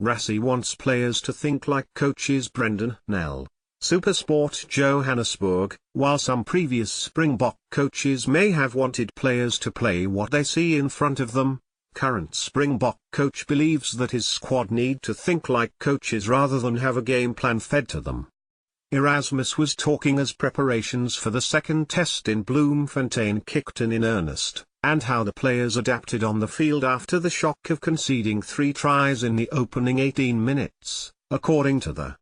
Rassie wants players to think like coaches. Brenden Nel, SuperSport Johannesburg. While some previous Springbok coaches may have wanted players to play what they see in front of them, current Springbok coach believes that his squad need to think like coaches rather than have a game plan fed to them. Erasmus was talking as preparations for the second test in Bloemfontein kicked in earnest, and how the players adapted on the field after the shock of conceding 3 tries in the opening 18 minutes, according to the.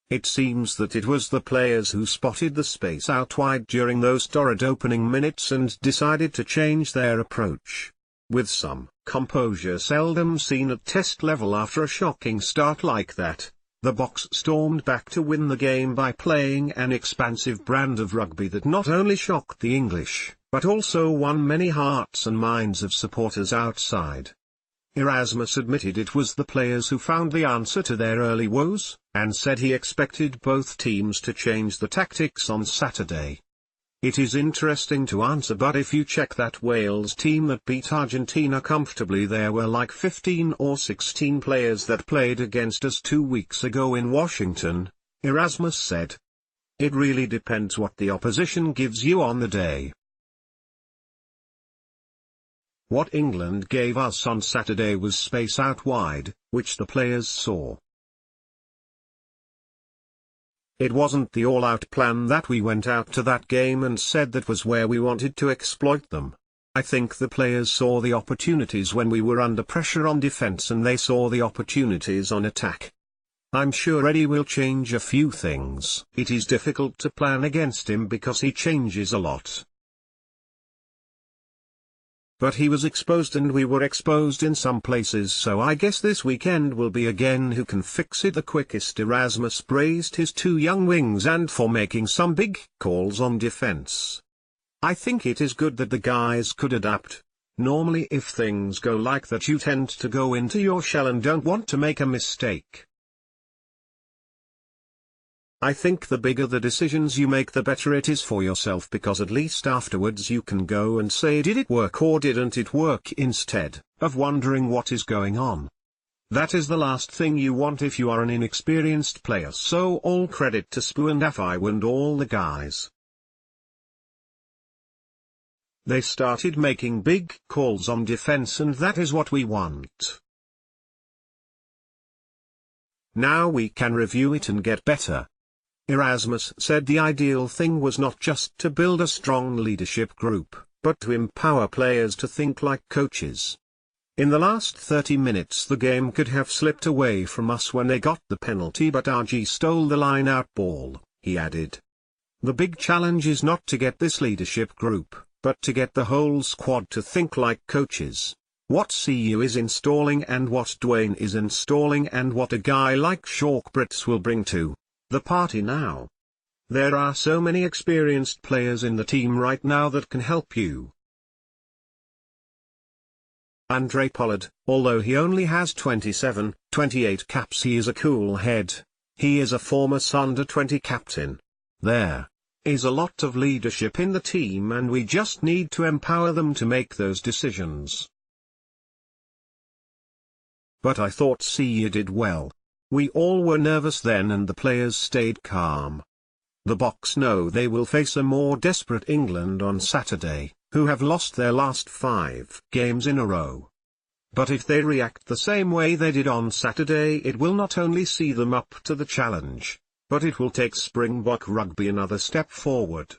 It seems that it was the players who spotted the space out wide during those torrid opening minutes and decided to change their approach. With some composure seldom seen at test level after a shocking start like that, the Boks stormed back to win the game by playing an expansive brand of rugby that not only shocked the English, but also won many hearts and minds of supporters outside. Erasmus admitted it was the players who found the answer to their early woes, and said he expected both teams to change the tactics on Saturday. It is interesting to answer, but if you check that Wales team that beat Argentina comfortably, there were like 15 or 16 players that played against us 2 weeks ago in Washington, Erasmus said. It really depends what the opposition gives you on the day. What England gave us on Saturday was space out wide, which the players saw. It wasn't the all-out plan that we went out to that game and said that was where we wanted to exploit them. I think the players saw the opportunities when we were under pressure on defense and they saw the opportunities on attack. I'm sure Eddie will change a few things. It is difficult to plan against him because he changes a lot. But he was exposed and we were exposed in some places, so I guess this weekend will be again who can fix it the quickest. Erasmus praised his 2 young wings and for making some big calls on defense. I think it is good that the guys could adapt. Normally if things go like that you tend to go into your shell and don't want to make a mistake. I think the bigger the decisions you make, the better it is for yourself, because at least afterwards you can go and say, did it work or didn't it work, instead of wondering what is going on. That is the last thing you want if you are an inexperienced player, so all credit to Spoo and Afica and all the guys. They started making big calls on defense and that is what we want. Now we can review it and get better. Erasmus said the ideal thing was not just to build a strong leadership group, but to empower players to think like coaches. In the last 30 minutes the game could have slipped away from us when they got the penalty, but RG stole the line-out ball, he added. The big challenge is not to get this leadership group, but to get the whole squad to think like coaches. What CU is installing and what Dwayne is installing and what a guy like Shark Brits will bring to the party now. There are so many experienced players in the team right now that can help you. Andre Pollard, although he only has 28 caps, he is a cool head. He is a former under-20 captain. There is a lot of leadership in the team and we just need to empower them to make those decisions. But I thought CU did well. We all were nervous then and the players stayed calm. The Boks know they will face a more desperate England on Saturday, who have lost their last 5 games in a row. But if they react the same way they did on Saturday, it will not only see them up to the challenge, but it will take Springbok rugby another step forward.